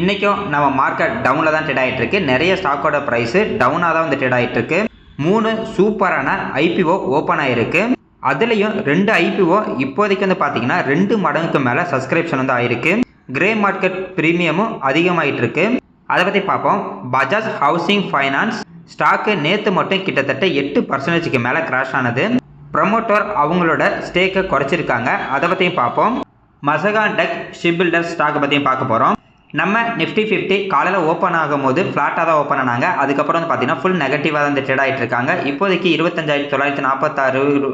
இன்றைக்கும் நம்ம மார்க்கெட் டவுனில் தான் ட்ரேட் ஆகிட்டு இருக்கு. நிறைய ஸ்டாக்கோட ப்ரைஸு டவுனாக தான் வந்து ட்ரேட் ஆகிட்டு இருக்கு. 3 சூப்பரான ஐபிஓ ஓப்பன் ஆகிருக்கு. அதுலேயும் 2 ஐபிஓ இப்போதைக்கு வந்து பார்த்தீங்கன்னா 2 மடங்குக்கு மேலே சப்ஸ்கிரிப்ஷன் வந்து ஆயிருக்கு. கிரே மார்க்கெட் ப்ரீமியமும் அதிகமாகிட்டு இருக்கு. அதை பற்றி பார்ப்போம். பஜாஜ் ஹவுசிங் ஃபைனான்ஸ் ஸ்டாக்கு நேற்று மட்டும் கிட்டத்தட்ட 8% மேலே கிராஷ் ஆனது. ப்ரமோட்டர் அவங்களோட ஸ்டேக்கை குறைச்சிருக்காங்க. அதை பற்றியும் பார்ப்போம். மசகான் டெக் ஷிப் பில்டர் ஸ்டாக்கை பற்றியும் பார்க்க போகிறோம். நம்ம நிஃப்டி 50 காலையில் ஓப்பன் ஆகும்போது ஃப்ளாட்டாக தான் ஓப்பன் ஆனாங்க. அதுக்கப்புறம் வந்து பார்த்தீங்கன்னா ஃபுல் நெகட்டிவாக தான் வந்து ட்ரேட் ஆகிட்டு இருக்காங்க. இப்போதைக்கு 25,946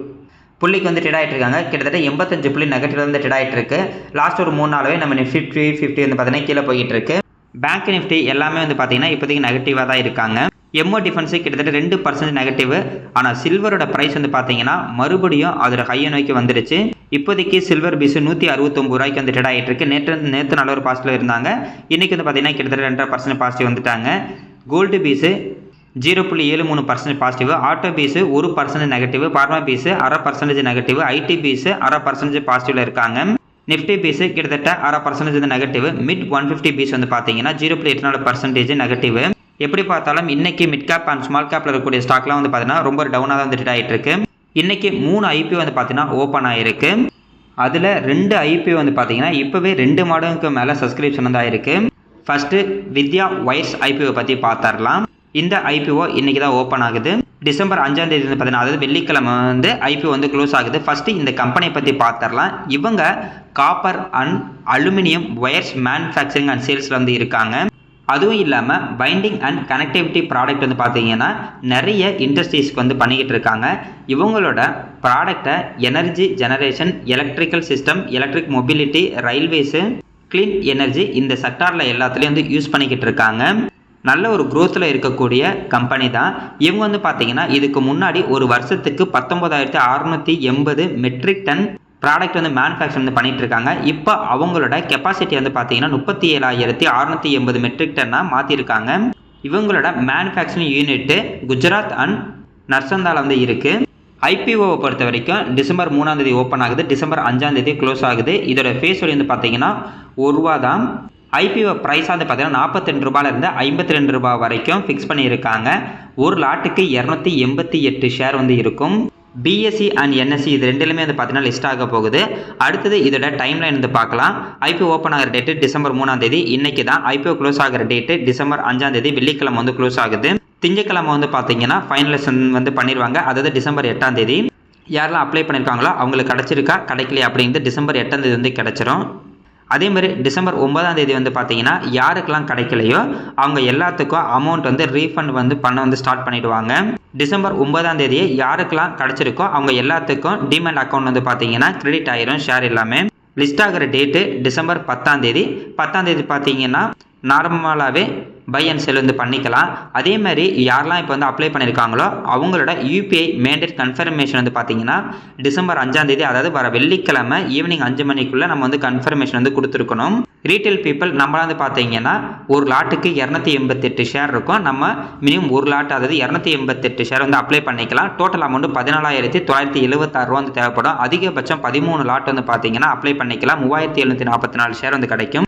புள்ளிக்கு வந்து ட்ரேட் ஆகிட்டு இருக்காங்க. கிட்டத்தட்ட 85 புள்ளி நெகட்டிவ் வந்து ட்ரேட் ஆகிட்டு இருக்கு. லாஸ்ட் ஒரு 3 நாளாவே நம்ம நிஃப்டி 50 வந்து பார்த்தீங்கன்னா கீழே போயிட்டு இருக்கு. பேங்க் நிஃப்டி எல்லாமே வந்து பார்த்தீங்கன்னா இப்போதைக்கு நெகட்டிவாக தான் இருக்காங்க. எம்ஓ டிஃபென்ஸு கிட்டத்தட்ட 2% நெகட்டிவ். ஆனால் சில்வரோட ப்ரைஸ் வந்து பார்த்தீங்கன்னா மறுபடியும் அதோட ஹையை நோக்கி வந்துருச்சு. இப்போதைக்கு சில்வர் பீஸ் 169 ரூபாய்க்கு வந்து ட்ரேட் ஆகிட்டு இருக்கு. நேற்று நல்ல ஒரு பாசிட்டிவ் இருந்தாங்க. இன்றைக்கி வந்து பார்த்தீங்கன்னா கிட்டத்தட்ட 2.5% பாசிட்டிவ் வந்துட்டாங்க. Gold BeES 0.73% positive. Auto BeES 1% negative. Pharma BeES 0.5% negative. IT BeES 0.5% பாசிட்டிவ்ல இருக்காங்க. நிஃப்டி பீஸு கிட்டத்தட்ட 0.5% நெகட்டிவ். மிட் 150 பீஸ் வந்து பார்த்தீங்கன்னா 0.84% நெகட்டிவ். எப்படி பார்த்தாலும் இன்னைக்கு மிட் கேப் அண்ட் ஸ்மால் கேப்பில் இருக்கக்கூடிய ஸ்டாக்லாம் வந்து பார்த்தீங்கன்னா ரொம்ப டவுனாக தான் வந்துட்டு ஆகிட்டு இருக்கு. இன்னைக்கு 3 ஐபிஓ வந்து பார்த்தீங்கன்னா ஓப்பன் ஆகிருக்கு. அதில் 2 ஐபிஓ வந்து பார்த்தீங்கன்னா இப்போவே 2 மடங்குக்கு மேலே சப்ஸ்கிரிப்ஷன் வந்து ஆயிருக்கு. ஃபர்ஸ்ட்டு வித்யா ஒயர்ஸ் ஐபிஓ பற்றி பார்த்துடலாம். இந்த ஐபிஓ இன்னைக்கு தான் ஓப்பன் ஆகுது. டிசம்பர் 5ஆம் தேதி வந்து பார்த்தீங்கன்னா அதாவது வெள்ளிக்கிழமை வந்து ஐபிஓ வந்து க்ளோஸ் ஆகுது. ஃபர்ஸ்ட்டு இந்த கம்பெனியை பற்றி பார்த்துடலாம். இவங்க copper and aluminium wires manufacturing and சேல்ஸில் வந்து இருக்காங்க. அதுவும் இல்லாமல் பைண்டிங் அண்ட் கனெக்டிவிட்டி ப்ராடக்ட் வந்து பார்த்தீங்கன்னா நிறைய இண்டஸ்ட்ரீஸ்க்கு வந்து பண்ணிக்கிட்டு இருக்காங்க. இவங்களோட ப்ராடக்டை energy generation, electrical system, electric mobility, railways, clean energy இந்த செக்டாரில் எல்லாத்துலேயும் வந்து யூஸ் பண்ணிக்கிட்டு இருக்காங்க. நல்ல ஒரு க்ரோத்தில் இருக்கக்கூடிய கம்பெனி தான். இவங்க வந்து பார்த்தீங்கன்னா இதுக்கு முன்னாடி ஒரு வருஷத்துக்கு 19,680 மெட்ரிக் டன் ப்ராடக்ட் வந்து மேனுஃபேக்சர் வந்து பண்ணிட்டு இருக்காங்க. இப்போ அவங்களோட கெப்பாசிட்டி வந்து பார்த்தீங்கன்னா 37,680 மெட்ரிக் டன்னாக மாற்றிருக்காங்க. இவங்களோட மேனுஃபேக்சரிங் யூனிட்டு குஜராத் அண்ட் நர்சந்தாவில் வந்து இருக்குது. ஐபிஓவை பொறுத்த வரைக்கும் டிசம்பர் 3ஆம் தேதி ஓப்பன் ஆகுது. டிசம்பர் 5ஆம் தேதி க்ளோஸ் ஆகுது. இதோட ஃபேஸ் வேல்யூ வந்து பார்த்தீங்கன்னா ₹1 தான். ஐபிஓ ப்ரைஸாக வந்து பார்த்தீங்கன்னா ₹42 ₹52 வரைக்கும் ஃபிக்ஸ் பண்ணியிருக்காங்க. ஒரு லாட்டுக்கு 288 ஷேர் வந்து இருக்கும். பிஎஸ்சி அண்ட் என்எஸ்சி இது ரெண்டுலையுமே வந்து பார்த்தீங்கன்னா லிஸ்ட் ஆக போகுது. அடுத்தது இதோட டைம்லைன் வந்து பார்க்கலாம். ஐபிஓ ஓப்பன் ஆகிற டேட்டு டிசம்பர் 3ஆம் தேதி. இன்னைக்கு தான் ஐபிஓ க்ளோஸ் ஆகிற டேட்டு டிசம்பர் 5ஆம் தேதி வெள்ளிக்கிழமை வந்து க்ளோஸ் ஆகுது. திங்கக்கிழமை வந்து பார்த்தீங்கன்னா ஃபைனலைசேஷன் வந்து பண்ணிடுவாங்க. அதாவது டிசம்பர் 8ஆம் தேதி. யாரெல்லாம் அப்ளை பண்ணியிருக்காங்களோ அவங்களுக்கு கிடச்சிருக்கா கிடைக்கலையா அப்படிங்கிறது டிசம்பர் 8ஆம் தேதி வந்து கிடச்சிரும். அதே மாதிரி டிசம்பர் 9ஆம் தேதி வந்து பார்த்தீங்கன்னா யாருக்கெல்லாம் கிடைக்கலையோ அவங்க எல்லாத்துக்கும் அமௌண்ட் வந்து ரீஃபண்ட் வந்து பண்ண வந்து ஸ்டார்ட் பண்ணிடுவாங்க. டிசம்பர் 9ஆம் தேதியே யாருக்கெல்லாம் கிடைச்சிருக்கோ அவங்க எல்லாத்துக்கும் டிமெண்ட் அக்கௌண்ட் வந்து பார்த்தீங்கன்னா கிரெடிட் ஆயிரும் ஷேர் எல்லாமே. லிஸ்ட் ஆகிற டேட்டு டிசம்பர் 10ஆம் தேதி. 10ஆம் தேதி பார்த்தீங்கன்னா நார்மலாகவே பை அண்ட் செல் வந்து பண்ணிக்கலாம். அதே மாதிரி யாரெல்லாம் இப்போ வந்து அப்ளை பண்ணியிருக்காங்களோ அவங்களோட யூபிஐ மேண்டேட் கன்ஃபர்மேஷன் வந்து பார்த்தீங்கன்னா டிசம்பர் 5ஆம் தேதி அதாவது வர வெள்ளிக்கிழமை ஈவினிங் 5 மணிக்குள்ளே நம்ம வந்து கன்ஃபர்மேஷன் வந்து கொடுத்துருக்கணும். ரீட்டைல் பீப்புள் நம்மளாம் வந்து பார்த்தீங்கன்னா ஒரு லாட்டுக்கு 288 ஷேர் இருக்கும். நம்ம மினிமம் ஒரு லாட் அதாவது 288 ஷேர் வந்து அப்ளை பண்ணிக்கலாம். டோட்டல் அமௌண்ட் 14,976 வந்து தேவைப்படும். அதிகபட்சம் 13 லாட் வந்து பார்த்தீங்கன்னா அப்ளை பண்ணிக்கலாம். 3,744 ஷேர் வந்து கிடைக்கும்.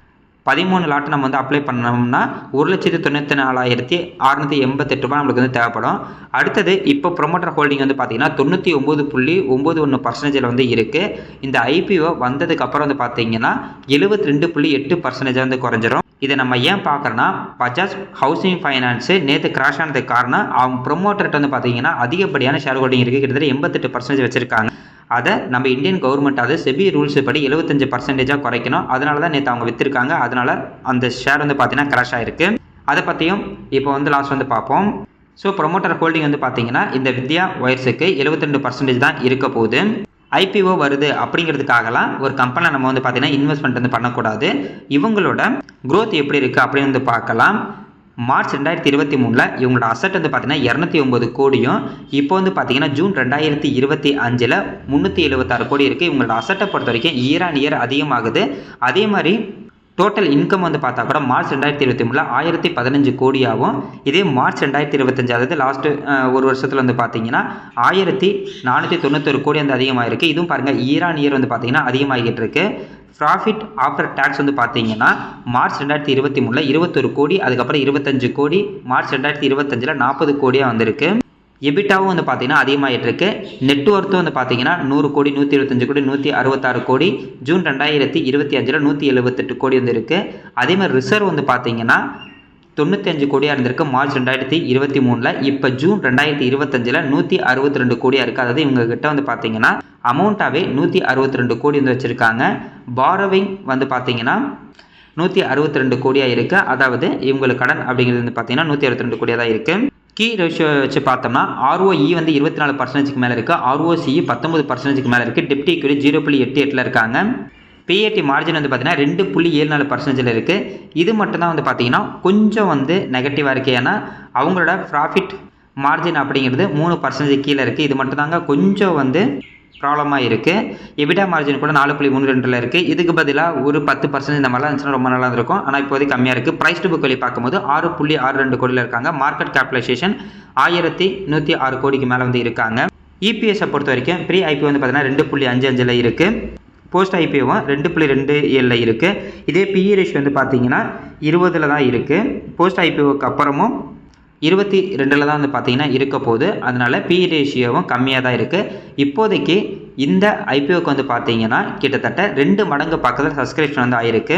13 லாட் நம்ம வந்து அப்ளை பண்ணோம்னா 1,94,688 ரூபாய் நம்மளுக்கு வந்து தேவைப்படும். அடுத்தது இப்போ ப்ரொமோட்டர் ஹோல்டிங் வந்து பார்த்தீங்கன்னா 99.91% வந்து இருக்குது. இந்த ஐபிஓ வந்ததுக்கப்புறம் வந்து பார்த்தீங்கன்னா 72.8% வந்து குறைஞ்சிரும். இதை நம்ம ஏன் பார்க்குறோன்னா பஜாஜ் ஹவுசிங் ஃபைனான்ஸு நேற்று கிராஷ் ஆனதுக்கு காரணம் அவங்க ப்ரொமோட்டர்கிட்ட வந்து பார்த்தீங்கன்னா அதிகப்படியான ஷேர் ஹோல்டிங் இருக்குது. கிட்டத்தட்ட 88% வச்சுருக்காங்க. அதை நம்ம இந்தியன் கவர்மெண்ட் அது செபி ரூல்ஸ் படி 75% குறைக்கணும். அதனால தான் நேற்று அவங்க விற்றுருக்காங்க. அதனால அந்த ஷேர் வந்து பார்த்தீங்கன்னா கிராஷ் ஆகிருக்கு. அதை பற்றியும் இப்போ வந்து லாஸ்ட் வந்து பார்ப்போம். ஸோ ப்ரொமோட்டர் ஹோல்டிங் வந்து பார்த்தீங்கன்னா இந்த வித்யா ஒயர்ஸுக்கு 72% தான் இருக்க போகுது. ஐபிஓ வருது அப்படிங்கிறதுக்காகலாம் ஒரு கம்பெனியில் நம்ம வந்து பார்த்தீங்கன்னா இன்வெஸ்ட்மெண்ட் வந்து பண்ணக்கூடாது. இவங்களோட க்ரோத் எப்படி இருக்குது அப்படின்னு வந்து பார்க்கலாம். மார்ச் 2023 இவங்களோட அசட் வந்து பார்த்தீங்கன்னா 209 கோடியும் இப்போ வந்து பார்த்தீங்கன்னா ஜூன் 2025 376 கோடி இருக்குது. இவங்களோட அசட்டை பொறுத்த வரைக்கும் இயர் அதிகமாகுது. அதே மாதிரி டோட்டல் இன்கம் வந்து பார்த்தா கூட மார்ச் 2023 1015 கோடியாகவும், இதே மார்ச் 2025 அதாவது லாஸ்ட்டு ஒரு வருஷத்தில் வந்து பார்த்தீங்கன்னா 1491 கோடி வந்து அதிகமாக இருக்குது. இதுவும் பாருங்கள் இயர் ஆன் இயர் வந்து பார்த்தீங்கன்னா அதிகமாகிட்டு இருக்கு. ப்ராஃபிட் ஆஃப்டர் டேக்ஸ் வந்து பார்த்தீங்கன்னா மார்ச் 2023 21 கோடி, அதுக்கப்புறம் 25 கோடி, மார்ச் 2025 40 கோடியாக வந்திருக்கு. எபிட்டாவும் வந்து பார்த்தீங்கன்னா அதிகமாகிட்டு இருக்கு. நெட்ஒர்த்தும் வந்து பார்த்தீங்கன்னா 100 கோடி, 125 கோடி, 166 கோடி, ஜூன் 2025 178 கோடி வந்து இருக்கு. அதே மாதிரி ரிசர்வ் வந்து பார்த்தீங்கன்னா 95 கோடியாக இருந்திருக்கு மார்ச் 2023. இப்போ ஜூன் 2025 162 கோடியாக இருக்குது. அதாவது இவங்க கிட்ட வந்து பார்த்தீங்கன்னா அமௌண்ட்டாகவே 162 கோடி வந்து வச்சுருக்காங்க. பாரோவிங் வந்து பார்த்தீங்கன்னா 162 கோடியாக இருக்குது. அதாவது இவங்களுக்கு கடன் அப்படிங்கிறது வந்து பார்த்தீங்கன்னா 162 கோடியாக தான் இருக்குது. கீ ரேஷியோ வச்சு பார்த்தோம்னா ROE வந்து 24% மேலே இருக்குது, ROCE 19% மேலே இருக்குது, டெப்ட் ஈக்விட்டி 0.88 இருக்காங்க. PAT மார்ஜின் வந்து பார்த்தீங்கன்னா 2.74% இருக்குது. இது மட்டும்தான் வந்து பார்த்தீங்கன்னா கொஞ்சம் வந்து நெகட்டிவாக இருக்குது. ஏன்னா அவங்களோட ப்ராஃபிட் மார்ஜின் அப்படிங்கிறது 3% கீழே இருக்குது. இது மட்டும் தாங்க கொஞ்சம் வந்து ப்ராப்ளமாக இருக்குது. எபிடா மார்ஜின் கூட 4.32 இருக்குது. இதுக்கு பதிலாக ஒரு 10% இந்த மாதிரிலாம் இருந்துச்சுன்னா ரொம்ப நல்லா இருக்கும். ஆனால் இப்போதைக்கு கம்மியாக இருக்குது. ப்ரைஸ் டு புக் வேல்யூ பார்க்கும்போது 6.62 கோடியில் இருக்காங்க. மார்க்கெட் கேபிடலைசேஷன் 1106 கோடிக்கு மேலே வந்து இருக்காங்க. EPS பொறுத்த வரைக்கும் ப்ரீ IPO வந்து பார்த்தீங்கன்னா 2.55 இருக்குது. போஸ்ட் IPOவும் 2.27 இருக்குது. இதே PE ரேஷியோ வந்து பார்த்தீங்கன்னா 20 தான் இருக்குது. போஸ்ட் IPOவுக்கு அப்புறமும் 22 தான் வந்து பார்த்தீங்கன்னா இருக்க போகுது. அதனால PE ரேஷியோவும் கம்மியாக தான் இருக்குது. இப்போதைக்கு இந்த IPOவுக்கு வந்து பார்த்தீங்கன்னா கிட்டத்தட்ட 2 மடங்கு பக்கத்தில் சப்ஸ்கிரிப்ஷன் வந்து ஆயிருக்கு.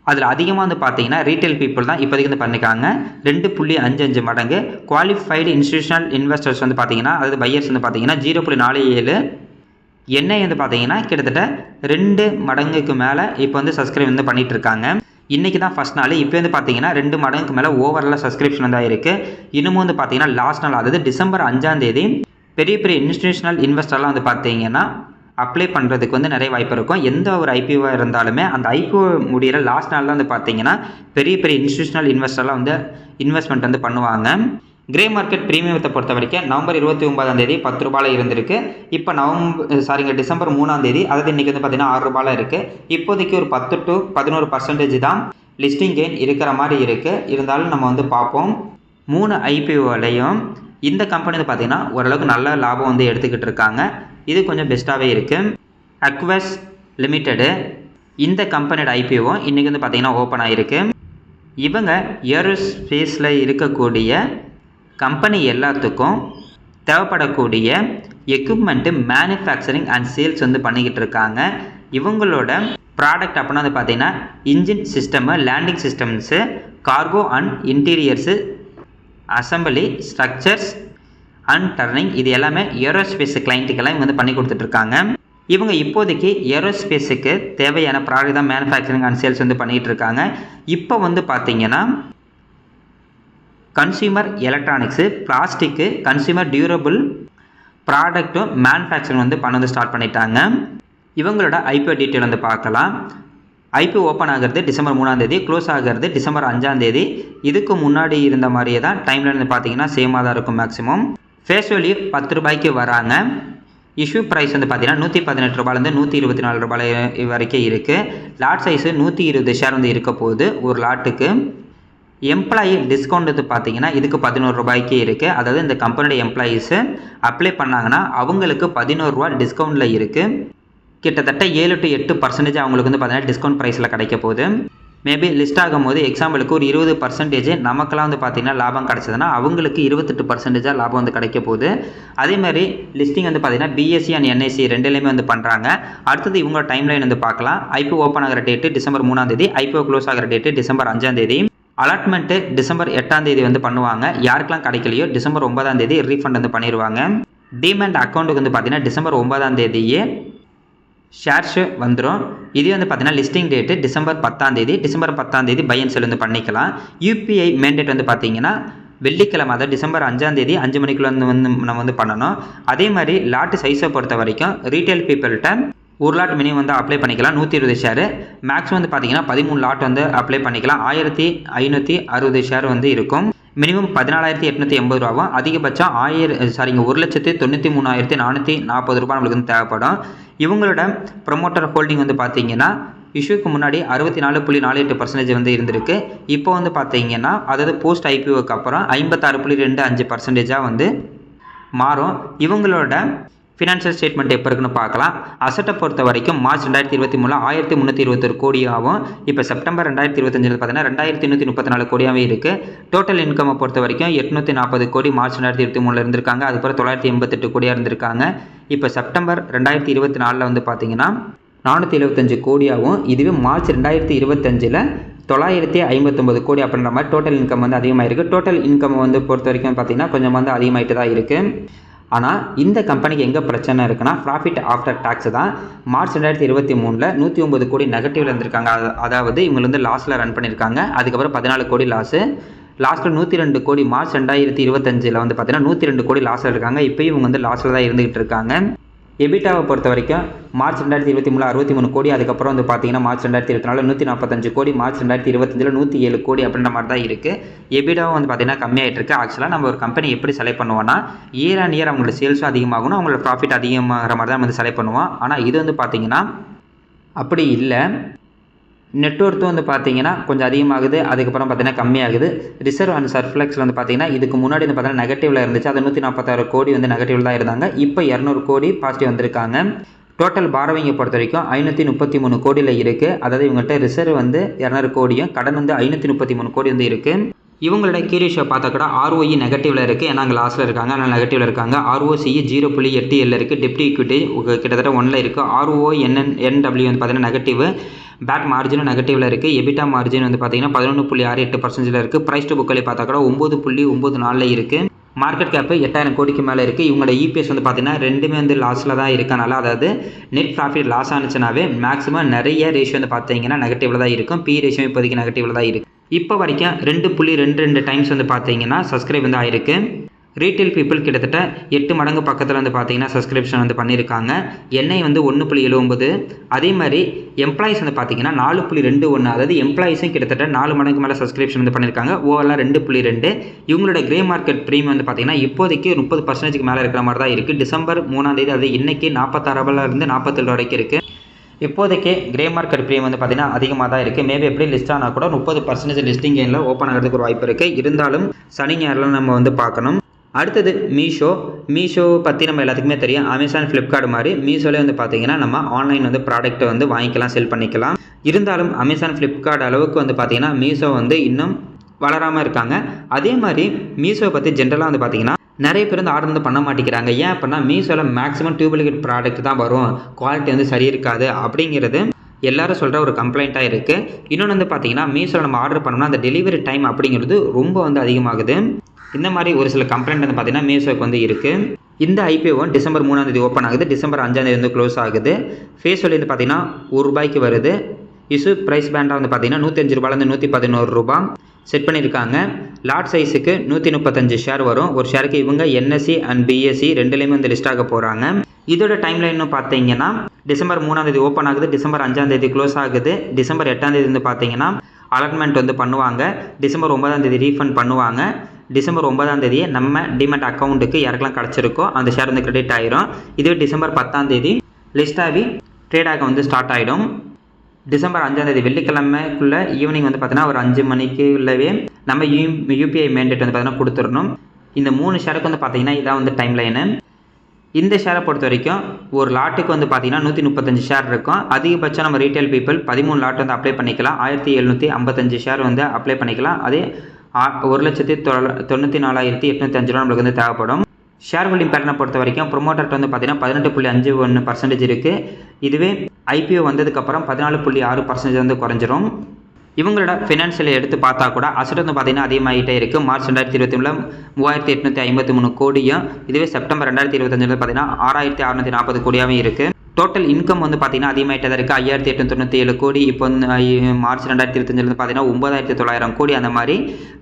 அதில் அதிகமாக வந்து பார்த்தீங்கன்னா ரீட்டைல் பீப்புள் தான் இப்போதைக்கு வந்து பண்ணிக்காங்க. 2.55 மடங்கு. குவாலிஃபைடு இன்ஸ்டிடியூஷனல் இன்வெஸ்டர்ஸ் வந்து பார்த்தீங்கன்னா அதாவது பையர்ஸ் வந்து பார்த்தீங்கன்னா 0.47. என்ஐ வந்து பார்த்தீங்கன்னா கிட்டத்தட்ட 2 மடங்குக்கு மேலே இப்போ வந்து சப்ஸ்கிரைப் வந்து பண்ணிகிட்டு இருக்காங்க. இன்றைக்கி தான் ஃபஸ்ட் நாள். இப்போ வந்து பார்த்தீங்கன்னா 2 மடங்குக்கு மேலே ஓவரால் சப்ஸ்கிரிப்ஷன் வந்து இருக்குது. இன்னமும் வந்து பார்த்தீங்கன்னா லாஸ்ட் நாள் அதாவது டிசம்பர் 5 பெரிய பெரிய இன்ஸ்டிடியூஷனல் இன்வெஸ்டர்லாம் வந்து பார்த்தீங்கன்னா அப்ளை பண்ணுறதுக்கு வந்து நிறைய வாய்ப்பு இருக்கும். எந்த ஒரு IPOவாக இருந்தாலுமே அந்த IPO முடிகிற லாஸ்ட் நாள் தான் வந்து பார்த்தீங்கன்னா பெரிய பெரிய இன்ஸ்டிடியூஷனல் இன்வெஸ்டர்லாம் வந்து இன்வெஸ்ட்மெண்ட் வந்து பண்ணுவாங்க. கிரே மார்க்கெட் ப்ரீமியத்தை பொறுத்த வரைக்கும் நவம்பர் 29 10 ரூபாயில் இருந்திருக்கு. இப்போ டிசம்பர் 3 அதாவது இன்றைக்கி வந்து பார்த்தீங்கன்னா 6 ரூபாயில் இருக்குது. இப்போதைக்கு ஒரு 10 to 11% தான் லிஸ்டிங் கெயின் இருக்கிற மாதிரி இருக்குது. இருந்தாலும் நம்ம வந்து பார்ப்போம். 3 IPOலையும் இந்த கம்பெனி வந்து பார்த்தீங்கன்னா ஓரளவுக்கு நல்ல லாபம் வந்து எடுத்துக்கிட்டு இருக்காங்க. இது கொஞ்சம் பெஸ்ட்டாகவே இருக்குது. அக்வஸ் லிமிட்டெடு இந்த கம்பெனியோட IPO இன்றைக்கி வந்து பார்த்தீங்கன்னா ஓப்பன் ஆகிருக்கு. இவங்க ஏரோஸ்பேஸில் இருக்கக்கூடிய கம்பெனி எல்லாத்துக்கும் தேவைப்படக்கூடிய எக்யூப்மெண்ட்டு மேனுஃபேக்சரிங் அண்ட் சேல்ஸ் வந்து பண்ணிக்கிட்டு இருக்காங்க. இவங்களோட ப்ராடக்ட் அப்படின்னா வந்து பார்த்தீங்கன்னா engine system, landing systems, cargo and interiors, assembly, structures and turning, இது எல்லாமே ஏரோஸ்பேஸ் கிளைண்ட்டுக்கெல்லாம் இவங்க வந்து பண்ணி கொடுத்துட்ருக்காங்க. இவங்க இப்போதைக்கு ஏரோஸ்பேஸுக்கு தேவையான ப்ராடக்ட் தான் மேனுஃபேக்சரிங் அண்ட் சேல்ஸ் வந்து பண்ணிகிட்டு இருக்காங்க. இப்போ வந்து பார்த்தீங்கன்னா consumer electronics, plastic, consumer durable ப்ராடக்ட்டும் மேனுஃபேக்சரிங் வந்து பண்ண ஸ்டார்ட் பண்ணிட்டாங்க. இவங்களோட IPO டீட்டெயில் வந்து பார்க்கலாம். IPO ஓப்பன் ஆகிறது டிசம்பர் 3 க்ளோஸ் ஆகிறது டிசம்பர் 5. இதுக்கு முன்னாடி இருந்த மாதிரியே தான் டைம்லைன் வந்து பார்த்தீங்கன்னா சேமாக தான் இருக்கும். மேக்ஸிமம் ஃபேஸ் வேல்யூ 10 ரூபாய்க்கு வராங்க. இஷ்யூ ப்ரைஸ் வந்து பார்த்தீங்கன்னா 118 ரூபாயிலேருந்து 124 ரூபாய் வரைக்கும் இருக்குது. லாட் சைஸு 120 ஷேர் வந்து இருக்க போகுது ஒரு லாட்டுக்கு. எம்ப்ளாயி டிஸ்கவுண்ட் வந்து பார்த்தீங்கன்னா இதுக்கு 11 ரூபாய்க்கு இருக்குது. அதாவது இந்த கம்பெனியோட எம்ப்ளாயீஸு அப்ளை பண்ணாங்கன்னா அவங்களுக்கு 11 ரூபா டிஸ்கவுண்ட்டில் இருக்குது. கிட்டத்தட்ட 7 to 8% அவங்களுக்கு வந்து பார்த்தீங்கன்னா டிஸ்கவுண்ட் ப்ரைஸில் கிடைக்க போகுது. மேபி லிஸ்ட் ஆகும்போது எக்ஸாம்பிளுக்கு ஒரு 20% நமக்கெல்லாம் வந்து பார்த்தீங்கன்னா லாபம் கிடச்சதுன்னா அவங்களுக்கு 28% லாபம் வந்து கிடைக்க போகுது. அதேமாதிரி லிஸ்டிங் வந்து பார்த்தீங்கன்னா BSE அண்ட் NSE ரெண்டுலேயுமே வந்து பண்ணுறாங்க. அடுத்தது இவங்களோட டைம்லைன் வந்து பார்க்கலாம். IPO ஓப்பன் ஆகிற டேட்டு டிசம்பர் 3, IPO க்ளோஸ் ஆகிற டேட்டு டிசம்பர் 5. அலாட்மெண்ட்டு டிசம்பர் 8 வந்து பண்ணுவாங்க. யாருக்கெல்லாம் கிடைக்கலையோ டிசம்பர் 9 ரீஃபண்ட் வந்து பண்ணிடுவாங்க. டிமேண்ட் அக்கௌண்ட்டுக்கு வந்து பார்த்தீங்கன்னா டிசம்பர் 9 ஷேர்ஸு வந்துடும். இது வந்து பார்த்தீங்கன்னா listing date December 10. December 10 buy and sell வந்து பண்ணிக்கலாம். UPI மேண்டேட் வந்து பார்த்தீங்கன்னா வெள்ளிக்கிழமை, அதாவது டிசம்பர் 5 5 மணிக்குள்ள வந்து நம்ம வந்து பண்ணணும். அதே மாதிரி லாட்டு சைஸை பொறுத்த வரைக்கும் ரீட்டைல் பீப்புள்கிட்ட ஒரு லாட் மினிமம் வந்து அப்ளை பண்ணிக்கலாம் 120 ஷேரு. மேக்ஸிமம் வந்து பார்த்தீங்கன்னா 13 லாட் வந்து அப்ளை பண்ணிக்கலாம். 1560 ஷேர் வந்து இருக்கும். மினிமம் 14,880 ரூபாவும், அதிகபட்சம் 1,93,440 ரூபாய் நம்மளுக்கு வந்து தேவைப்படும். இவங்களோட ப்ரொமோட்டர் ஹோல்டிங் வந்து பார்த்தீங்கன்னா இஷ்யூக்கு முன்னாடி 64.48% வந்து இருந்திருக்கு. இப்போ வந்து பார்த்தீங்கன்னா அதாவது போஸ்ட் ஐபிஓக்கு அப்புறம் 56.25% வந்து மாறும். இவங்களோட ஃபினான்ஷியல் ஸ்டேட்மெண்ட் எப்போ இருக்குன்னு பார்க்கலாம். அசட்டை பொறுத்த வரைக்கும் மார்ச் 2023 1321 கோடியாகவும், இப்போ செப்டம்பர் 2025 பார்த்தீங்கன்னா 2134 கோடியாகவே இருக்குது. டோட்டல் இன்கம்மை பொறுத்த வரைக்கும் 840 கோடி மார்ச் 2023 இருந்திருக்காங்க. அதுக்கப்புறம் 988 கோடியாக இருந்திருக்காங்க. இப்போ செப்டம்பர் 2024 வந்து பார்த்தீங்கன்னா 475 கோடியாகவும், இதுவே மார்ச் 2025 959 கோடி அப்படின்ற மாதிரி டோட்டல் இன்கம் வந்து அதிகமாக இருக்குது. டோட்டல் இன்கம் வந்து பொறுத்த வரைக்கும் பார்த்தீங்கன்னா கொஞ்சம் வந்து அதிகமாகிட்டு தான் இருக்குது. ஆனால் இந்த கம்பெனிக்கு எங்கே பிரச்சனை இருக்குன்னா ப்ராஃபிட் ஆஃப்டர் டேக்ஸ் தான். மார்ச் 2023 109 கோடி நெகட்டிவ்ல இருந்திருக்காங்க. அதாவது இவங்க வந்து லாஸில் ரன் பண்ணியிருக்காங்க. அதுக்கப்புறம் 14 கோடி லாஸு. லாஸ்ட்டில் 102 கோடி மார்ச் 2025 வந்து பார்த்தீங்கன்னா 102 கோடி லாஸில் இருக்காங்க. இப்போ இவங்க வந்து லாஸில் தான் இருந்துகிட்டு இருக்காங்க. எபிட்டாவை பொறுத்த வரைக்கும் மார்ச் 2023 63 கோடி, அதுக்கப்புறம் வந்து பார்த்தீங்கன்னா மார்ச் 2024 145 கோடி, மார்ச் 2025 107 கோடி அப்படின்ற மாதிரி தான் இருக்குது. எபிட்டாவும் வந்து பார்த்தீங்கன்னா கம்மியாகிட்டு இருக்குது. ஆக்சுவலாக நம்ம ஒரு கம்பெனி எப்படி செலக்ட் பண்ணுவோம்னா இயர் அண்ட் இயர் அவங்களோட சேல்ஸும் அதிகமாகணும், அவங்களோட ப்ராஃபிட் அதிகமாகிற மாதிரி தான் வந்து செலக்ட் பண்ணுவோம். ஆனால் இது வந்து பார்த்தீங்கன்னா அப்படி இல்லை. நெட்ஒர்த்தும் வந்து பார்த்தீங்கன்னா கொஞ்சம் அதிகமாகுது, அதுக்கப்புறம் பார்த்தீங்கன்னா கம்மியாகுது. ரிசர்வ் அண்ட் சர்ஃப்ளெக்ஸில் வந்து பார்த்தீங்கன்னா இதுக்கு முன்னாடி வந்து பார்த்தீங்கன்னா நெகட்டிவில் இருந்துச்சு. அது 146 கோடி வந்து நெகட்டிவில் தான் இருந்தாங்க. இப்போ 200 கோடி பாசிட்டிவ் வந்திருக்காங்க. டோட்டல் பாரோவிங்கை பொறுத்த வரைக்கும் 533 கோடியில் இருக்குது. அதாவது இவங்கள்ட்ட ரிசர்வ் வந்து 200 கோடியும் கடன் வந்து 533 கோடி வந்து இருக்குது. இவங்களோட கீ ரேஷியோ பார்த்தா கூட ROE நெகட்டிவில் இருக்குது. ஏன்னா அங்கே லாஸில் இருக்காங்க, அதனால் நெகட்டிவில் இருக்காங்க. ROCE 0.87 இருக்குது. டெப்ட் ஈக்விட்டி கிட்டத்தட்ட 1 இருக்குது. RONW வந்து பார்த்தீங்கன்னா நெகட்டிவ். பேட் மார்ஜினும் நெகட்டிவில் இருக்குது. எபிட்டா மார்ஜின் வந்து பார்த்தீங்கன்னா 11.68% இருக்குது. ப்ரைஸ் டு புக் வேல்யூ பார்த்தா கூட 9.94 இருக்குது. மார்க்கெட் கேப்பு 8000 கோடிக்கு மேலே இருக்குது. இவங்களோட EPS வந்து பார்த்தீங்கன்னா ரெண்டுமே வந்து லாஸில் தான் இருக்கனால, அதாவது நெட் ப்ராஃபிட் லாஸ் ஆனிச்சுனாவே மேக்ஸிமம் நிறைய ரேஷியோ வந்து பார்த்தீங்கன்னா நெகட்டிவில் தான் இருக்கும். பி ரேஷியோ இப்போதைக்கு நெகட்டிவில் தான் இருக்குது. இப்போ வரைக்கும் 2.22 டைம்ஸ் வந்து பார்த்தீங்கன்னா சப்ஸ்கிரைப் வந்து ஆயிருக்கு. ரீட்டைல் பீப்புள் கிட்டத்தட்ட 8 மடங்கு பக்கத்தில் வந்து பார்த்தீங்கன்னா சப்ஸ்கிரிப்ஷன் வந்து பண்ணியிருக்காங்க. எண்ணெய் வந்து 1.79. அதே மாதிரி எம்ப்ளாயிஸ் வந்து பார்த்தீங்கன்னா 4.21. அதாவது எம்ப்ளாயிஸும் கிட்டத்தட்ட 4 மடங்கு மேலே சப்ஸ்கிரிப்ஷன் வந்து பண்ணியிருக்காங்க. ஓவராலாக 2.2. இவங்களோட கிரே மார்க்கெட் ப்ரீமியம் வந்து பார்த்தீங்கன்னா இப்போதைக்கு 30% மேலே இருக்கிற மாதிரி தான் இருக்குது. டிசம்பர் 3 அது இன்றைக்கி 46 47 வரைக்கும் இருக்குது. இப்போதைக்கு கிரே மார்க்கெட் ப்ரீமியம் வந்து பார்த்தீங்கன்னா அதிகமாக தான் இருக்குது. மேபி எப்படி லிஸ்ட் ஆனால் கூட 30% லிஸ்டிங் கெயினில் ஓப்பன் ஆகிறதுக்கு ஒரு வாய்ப்பு இருக்குது. இருந்தாலும் சனி ஞாயிறுலாம் நம்ம வந்து பார்க்கணும். அடுத்தது மீஷோ பற்றி நம்ம எல்லாத்துக்குமே தெரியும். அமேசான், ஃப்ளிப்கார்ட் மாதிரி மீஷோலே வந்து பார்த்தீங்கன்னா நம்ம ஆன்லைன் வந்து ப்ராடக்ட்டை வந்து வாங்கிக்கலாம், செல் பண்ணிக்கலாம். இருந்தாலும் அமேசான், ஃப்ளிப்கார்ட் அளவுக்கு வந்து பார்த்தீங்கன்னா மீஷோ வந்து இன்னும் வளராமல் இருக்காங்க. அதே மாதிரி மீஷோ பற்றி ஜென்ரலாக வந்து பார்த்தீங்கன்னா நிறைய பேர் வந்து ஆர்டர் வந்து பண்ண மாட்டேங்கிறாங்க. ஏன் அப்படின்னா மீஷோவில் மேக்ஸிமம் டூப்ளிகேட் ப்ராடக்ட் தான் வரும், குவாலிட்டி வந்து சரி இருக்காது அப்படிங்கிறது எல்லாரும் சொல்கிற ஒரு கம்ப்ளைண்ட்டாக இருக்குது. இன்னொன்று வந்து பார்த்தீங்கன்னா மீஷோவில் நம்ம ஆர்டர் பண்ணோம்னா அந்த டெலிவரி டைம் அப்படிங்கிறது ரொம்ப வந்து அதிகமாகுது. இந்த மாதிரி ஒரு சில கம்ப்ளைண்ட் வந்து பார்த்தீங்கன்னா மீஷோக்கு வந்து இருக்குது. இந்த IPO டிசம்பர் 3 ஓப்பன் ஆகுது. டிசம்பர் 5 வந்து க்ளோஸ் ஆகுது. ஃபேஸ் வேல்யூ வந்து பார்த்தீங்கன்னா ₹1 வருது. இஷ்யூ ப்ரைஸ் பேண்டாக வந்து பார்த்தீங்கன்னா ₹105 ₹111 செட் பண்ணியிருக்காங்க. லாட் சைஸுக்கு 135 ஷேர் வரும். ஒரு ஷேருக்கு இவங்க NSE அண்ட் BSE ரெண்டுலேயுமே வந்து லிஸ்ட் ஆக போகிறாங்க. இதோட டைம்லைன்னு பார்த்தீங்கன்னா டிசம்பர் 3 ஓப்பன் ஆகுது. டிசம்பர் 5 க்ளோஸ் ஆகுது. டிசம்பர் 8 வந்து பார்த்தீங்கன்னா அலாட்மெண்ட் வந்து பண்ணுவாங்க. டிசம்பர் 9 ரீஃபண்ட் பண்ணுவாங்க. டிசம்பர் 9 நம்ம டிமெட் அக்கௌண்ட்டுக்கு யாருக்கெல்லாம் கிடச்சிருக்கோ அந்த ஷேர் வந்து கிரெடிட் ஆகிடும். இதுவே டிசம்பர் 10 லிஸ்ட் ஆகி ட்ரேடாக வந்து ஸ்டார்ட் ஆகிடும். டிசம்பர் 5 வெள்ளிக்கிழமைக்குள்ளே ஈவினிங் வந்து பார்த்தீங்கன்னா ஒரு 5 மணிக்குள்ளவே நம்ம UPI மேண்டேட் வந்து பார்த்தீங்கன்னா கொடுத்துடணும். இந்த 3 ஷேருக்கு வந்து பார்த்தீங்கன்னா இதான் வந்து டைம் லைனு. இந்த ஷேரை பொறுத்த வரைக்கும் ஒரு லாட்டுக்கு வந்து பார்த்தீங்கன்னா 135 ஷேர் இருக்கும். அதிகபட்சம் நம்ம ரீட்டைல் பீப்புள் 13 லாட் வந்து அப்ளை பண்ணிக்கலாம். 1755 ஷேர் வந்து அப்ளை பண்ணிக்கலாம். அதே 1,94,805 நம்மளுக்கு வந்து தேவைப்படும். ஷேர் ஹோல்டிங் பேட்டர்னை பொறுத்த வரைக்கும் ப்ரொமோட்டர்ட் வந்து பார்த்தீங்கன்னா 18.51% இருக்குது. இதுவே IPO வந்ததுக்கப்புறம் 14.6% வந்து குறைஞ்சிரும். இவங்களோட ஃபினான்ஷியலை எடுத்து பார்த்தா கூட அசட் வந்து பார்த்தீங்கன்னா அதிகமாகிட்டே இருக்குது. மார்ச் 2023 3,853 கோடியும், இதுவே செப்டம்பர் 2025 பார்த்தீங்கன்னா 6,640 கோடியாகவும் இருக்குது. டோட்டல் இன்கம் வந்து பார்த்தீங்கன்னா அதிகமாகிட்டே தான் இருக்குது. 5,897 கோடி. இப்போ மார்ச் 2025 பார்த்தீங்கன்னா 9,900 கோடி. அந்த மாதிரி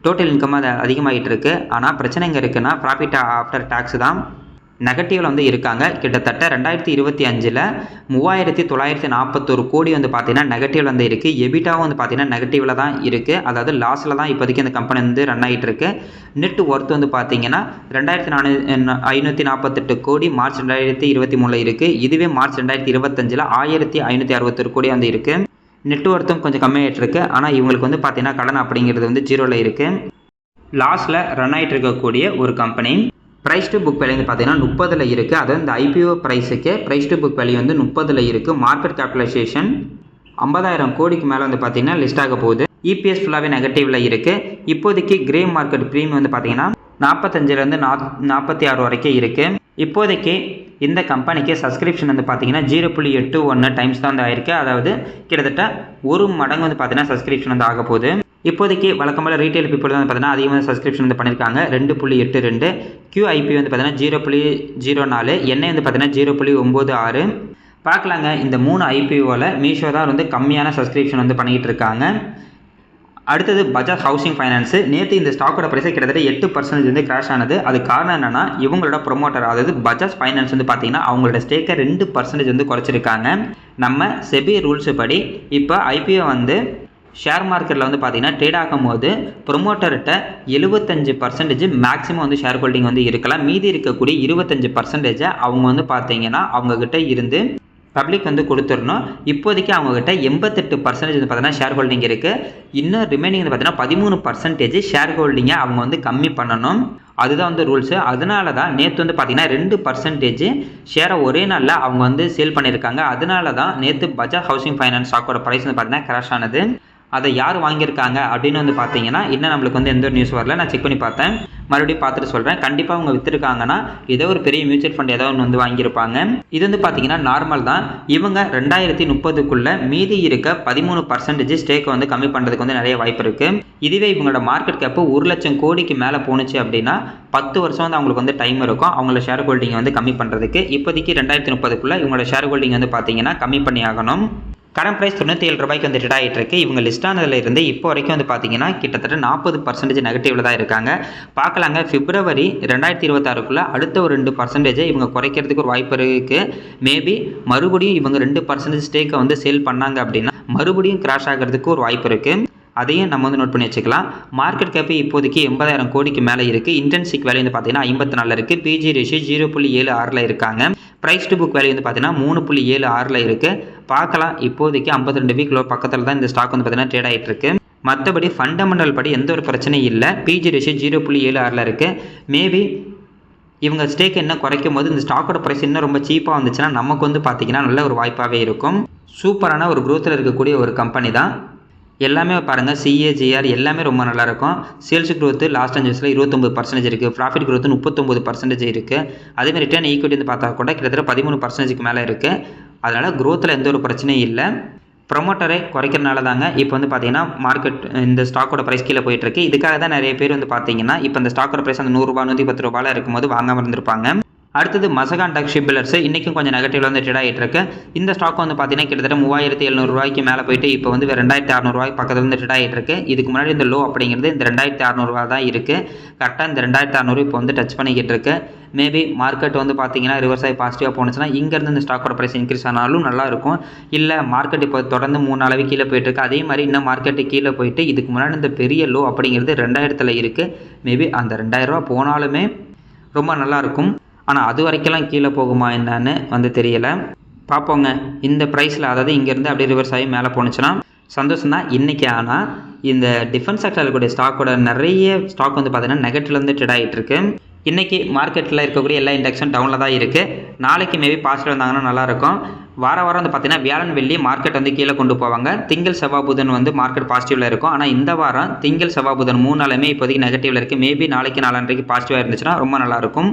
டோட்டல் இன்கம் அது அதிகமாகிட்டு இருக்குது. ஆனால் பிரச்சனை எங்கே இருக்குன்னா ப்ராஃபிட் ஆஃப்டர் டேக்ஸ் தான் நெகட்டிவில் வந்து இருக்காங்க. கிட்டத்தட்ட 2025 3,941 கோடி வந்து பார்த்தீங்கன்னா நெகட்டிவில் வந்து இருக்குது. எபிட்டாவும் வந்து பார்த்தீங்கன்னா நெகட்டிவில் தான் இருக்குது. அதாவது லாஸில் தான் இப்போதைக்கு இந்த கம்பெனி வந்து ரன் ஆகிட்டு இருக்கு. நெட் ஒர்த் வந்து பார்த்தீங்கன்னா 2,548 கோடி மார்ச் 2023 இருக்குது. இதுவே மார்ச் 2025 1,561 கோடி வந்து இருக்குது. நெட்ஒர்த்தும் கொஞ்சம் கம்மியாகிட்டு இருக்குது. ஆனால் இவங்களுக்கு வந்து பார்த்தீங்கன்னா கடன் அப்படிங்கிறது வந்து 0ல் இருக்குது. லாஸில் ரன் ஆகிட்டு இருக்கக்கூடிய ஒரு கம்பெனி. ப்ரைஸ் டு புக் வேல்யூ வந்து பார்த்தீங்கன்னா 30ல் இருக்குது. அதாவது இந்த ஐபிஓ ப்ரைஸுக்கு ப்ரைஸ் டு புக் வேல்யூ வந்து 30ல் இருக்குது. மார்க்கெட் கேபிட்டலைசேஷன் 50,000 கோடிக்கு மேலே வந்து பார்த்தீங்கன்னா லிஸ்ட் ஆக போகுது. இபிஎஸ் ஃபுல்லாகவே நெகட்டிவில் இருக்குது. இப்போதைக்கு கிரே மார்க்கெட் ப்ரீமியம் வந்து பார்த்தீங்கன்னா 45லேருந்து 46 வரைக்கும் இருக்குது. இப்போதைக்கு இந்த கம்பெனிக்கு சப்ஸ்கிரிப்ஷன் வந்து பார்த்தீங்கன்னா 0.81 டைம்ஸ் தான் வந்து ஆயிருக்கு. அதாவது கிட்டத்தட்ட ஒரு மடங்கு வந்து பார்த்தீங்கன்னா சப்ஸ்கிரிப்ஷன் வந்து ஆக போகுது. இப்போதைக்கு வழக்கமாக ரீட்டைல் பீப்புள் தான் பார்த்தீங்கன்னா அதிகமாக சப்ஸ்கிரிப்ஷன் வந்து பண்ணியிருக்காங்க. 2.82. QIP வந்து பார்த்தீங்கன்னா 0.04. என்ஐ வந்து பார்த்தீங்கன்னா 0.96. பார்க்கலாங்க. இந்த 3 ஐபிஓவில் மீஷோ தான் வந்து கம்மியான சப்ஸ்கிரிப்ஷன் வந்து பண்ணிக்கிட்டு இருக்காங்க. அடுத்தது பஜாஜ் ஹவுசிங் ஃபைனான்ஸு. நேற்று இந்த ஸ்டாக்கோட ப்ரைஸை கிட்டத்தட்ட 8% வந்து கிராஷ் ஆனது. அது காரணம் என்னென்னா இவங்களோட ப்ரொமோட்டர் அதாவது பஜாஜ் ஃபைனான்ஸ் வந்து பார்த்தீங்கன்னா அவங்களோட ஸ்டேக்கை 2% வந்து குறைச்சிருக்காங்க. நம்ம செபி ரூல்ஸு படி இப்போ ஐபிஓ வந்து ஷேர் மார்க்கெட்டில் வந்து பார்த்தீங்கன்னா ட்ரேட் ஆகும் போது ப்ரொமோட்டர்கிட்ட 75% மேக்ஸிமம் வந்து ஷேர் ஹோல்டிங் வந்து இருக்கலாம். மீதி இருக்கக்கூடிய 25% அவங்க வந்து பார்த்தீங்கன்னா அவங்கக்கிட்ட இருந்து பப்ளிக் வந்து கொடுத்துடணும். இப்போதைக்கு அவங்ககிட்ட 88% வந்து பார்த்தீங்கன்னா ஷேர் ஹோல்டிங் இருக்குது. இன்னும் ரிமைனிங் வந்து பார்த்தீங்கன்னா 13% ஷேர் ஹோல்டிங்கை அவங்க வந்து கம்மி பண்ணணும். அதுதான் வந்து ரூல்ஸு. அதனால தான் நேற்று வந்து பார்த்தீங்கன்னா 2% ஷேரை ஒரே நாளில் அவங்க வந்து சேல் பண்ணியிருக்காங்க. அதனால தான் நேற்று பஜாஜ் ஹவுசிங் ஃபைனான்ஸ் ஸ்டாக்கோட ப்ரைஸ் வந்து பார்த்தீங்கன்னா கிராஷ் ஆனது. அதை யார் வாங்கியிருக்காங்க அப்படின்னு வந்து பார்த்தீங்கன்னா இன்னும் நம்மளுக்கு வந்து எந்த ஒரு நியூஸ் வரல. நான் செக் பண்ணி பார்த்தேன், மறுபடியும் பார்த்துட்டு சொல்கிறேன். கண்டிப்பாக அவங்க விற்றுருக்காங்கன்னா ஏதோ ஒரு பெரிய மியூச்சுவல் ஃபண்ட் ஏதோ ஒன்று வந்து வாங்கியிருப்பாங்க. இது வந்து பார்த்தீங்கன்னா நார்மல் தான். இவங்க 2030க்குள்ளே மீதி இருக்க 13% ஸ்டேக்கை வந்து கம்மி பண்ணுறதுக்கு வந்து நிறைய வாய்ப்பு இருக்குது. இதுவே இவங்களோட மார்க்கெட் கேப்பு 1,00,000 கோடிக்கு மேலே போணுச்சு அப்படின்னா 10 வருஷம் வந்து அவங்களுக்கு வந்து டைம் இருக்கும் அவங்களோட ஷேர் ஹோல்டிங்கை வந்து கம்மி பண்ணுறதுக்கு. இப்போதைக்கு 2030க்குள்ளே இவங்களோட ஷேர் ஹோல்டிங் வந்து பார்த்தீங்கன்னா கம்மி பண்ணி ஆகணும். கரண்ட் ப்ரைஸ் 97 ரூபாய்க்கு வந்து ட்ரேட் ஆகிட்டு இருக்கு. இவங்க லிஸ்ட் ஆனதுலேருந்து இப்போ வரைக்கும் வந்து பார்த்தீங்கன்னா கிட்டத்தட்ட 40% நெகட்டிவில் தான் இருக்காங்க. பார்க்கலாங்க. பிப்ரவரி 2026க்குள்ளே அடுத்த ஒரு 2% இவங்க குறைக்கிறதுக்கு ஒரு வாய்ப்பு இருக்குது. மேபி மறுபடியும் இவங்க 2% ஸ்டேக்கை வந்து சேல் பண்ணாங்க அப்படின்னா மறுபடியும் கிராஷ் ஆகிறதுக்கு ஒரு வாய்ப்பு இருக்குது. அதையும் நம்ம வந்து நோட் பண்ணி வச்சுக்கலாம். மார்க்கெட் கேப்பு இப்போதைக்கு 80,000 கோடிக்கு மேலே இருக்குது. இன்டென்சிக் வேல்யூ வந்து பார்த்தீங்கன்னா 54 இருக்குது. பிஜி ரேஷியோ 0.76 இருக்காங்க. ப்ரைஸ் டு புக் வேல்யூ வந்து பார்த்தீங்கன்னா 3.76 இருக்குது. பார்க்கலாம். இப்போதைக்கு 52 வீக் லோ பக்கத்தில் தான் இந்த ஸ்டாக் வந்து பார்த்தீங்கன்னா ட்ரேட் ஆகிட்டு இருக்கு. மற்றபடி ஃபண்டமெண்டல் படி எந்த ஒரு பிரச்சனையும் இல்லை. பிஜி ரேஷியோ 0.76 இருக்குது. மேபி இவங்க ஸ்டேக் என்ன குறைக்கும் போது இந்த ஸ்டாக்கோட ப்ரைஸ் இன்னும் ரொம்ப சீப்பாக வந்துச்சுன்னா நமக்கு வந்து பார்த்தீங்கன்னா நல்ல ஒரு வாய்ப்பாகவே இருக்கும். சூப்பரான ஒரு க்ரோத்தில் இருக்கக்கூடிய ஒரு கம்பெனி தான். எல்லாமே பாருங்கள். CAGR எல்லாமே ரொம்ப நல்லாயிருக்கும். சேல்ஸ் க்ரோத்து லாஸ்ட் 5 வருஷத்தில் 29% இருக்குது. ப்ராஃபிட் க்ரோத்து 39% இருக்குது. அதேமாதிரி ரிட்டர்ன் ஈக்விட்டி வந்து பார்த்தா கூட கிட்டத்தட்ட 13%க்கு மேலே இருக்குது. அதனால் க்ரோத்தில் எந்த ஒரு பிரச்சனையும் இல்லை. ப்ரொமோட்டரை குறைக்கிறனால தாங்க இப்போ வந்து பார்த்தீங்கன்னா மார்க்கெட் இந்த ஸ்டாக்கோட ப்ரைஸ் கீழே போயிட்டுருக்கு. இதுக்காக தான் நிறைய பேர் வந்து பார்த்தீங்கன்னா இப்போ இந்த ஸ்டாக்கோட ப்ரைஸ் அந்த 100 ரூபா 110 ரூபாயில் இருக்கும்போது வாங்காமல் இருந்திருப்பாங்க. அடுத்தது மசகான் டக் ஷிப் பில்டர்ஸ் இன்றைக்கும் கொஞ்சம் நெகட்டிவ்ல வந்து ட்ரேட் ஆகிட்டு இருக்கு. இந்த ஸ்டாக் வந்து பார்த்தீங்கன்னா கிட்டத்தட்ட 3,700 ரூபாய்க்கு மேலே போயிட்டு இப்போ வந்து 2,600 ரூபாய்க்கு பக்கத்தில் வந்து ட்ரேட் ஆகிட்டு இருக்கு. இதுக்கு முன்னாடி இந்த லோ அப்படிங்கிறது இந்த 2,600 ரூபா தான் இருக்குது. கரெக்டாக இந்த 2,600 இப்போ வந்து டச் பண்ணிக்கிட்டு இருக்கு. மேபி மார்க்கெட் வந்து பார்த்தீங்கன்னா ரிவர்ஸ் ஆகி பாசிட்டிவாக போணுச்சுன்னா இங்கேருந்து இந்த ஸ்டாக்கோட ப்ரைஸ் இன்க்ரீஸ் ஆனாலும் நல்லாயிருக்கும். இல்லை மார்க்கெட் இப்போ தொடர்ந்து 3 நாளாவே கீழே போயிட்டுருக்கு. அதே மாதிரி இன்னும் மார்க்கெட்டு கீழே போயிட்டு இதுக்கு முன்னாடி இந்த பெரிய லோ அப்படிங்கிறது 2,000ல் இருக்குது. மேபி அந்த 2,000 ரூபா போனாலுமே ரொம்ப நல்லாயிருக்கும். ஆனால் அது வரைக்கெல்லாம் கீழே போகுமா என்னன்னு வந்து தெரியலை. பார்ப்போங்க. இந்த ப்ரைஸில் அதாவது இங்கேருந்து அப்படியே ரிவர்ஸ் ஆகி மேலே போணுச்சுன்னா சந்தோஷம் தான் இன்றைக்கி. ஆனால் இந்த டிஃபென்ஸ் செக்டரில் இருக்கக்கூடிய ஸ்டாக்கோட நிறைய ஸ்டாக் வந்து பார்த்தீங்கன்னா நெகட்டிவ்ல வந்து ட்ரேட் ஆகிட்டு இருக்கு. இன்றைக்கி மார்க்கெட்டில் இருக்கக்கூடிய எல்லா இண்டெக்ஸும் டவுனில் தான் இருக்குது. நாளைக்கு மேபி பாசிட்டிவ் வந்தாங்கன்னா நல்லாயிருக்கும். வாரம் வந்து பார்த்தீங்கன்னா வியாழன் வெள்ளி மார்க்கெட் வந்து கீழே கொண்டு போவாங்க. திங்கள் செவ்வாய் புதன் வந்து மார்க்கெட் பாசிட்டிவில் இருக்கும். ஆனால் இந்த வாரம் திங்கள் செவ்வாய் புதன் 3 நாளுமே இப்போதைக்கு நெகட்டிவில் இருக்குது. மேபி நாளைக்கு நாளான்றைக்கு பாசிட்டிவாக இருந்துச்சுன்னா ரொம்ப நல்லாயிருக்கும்.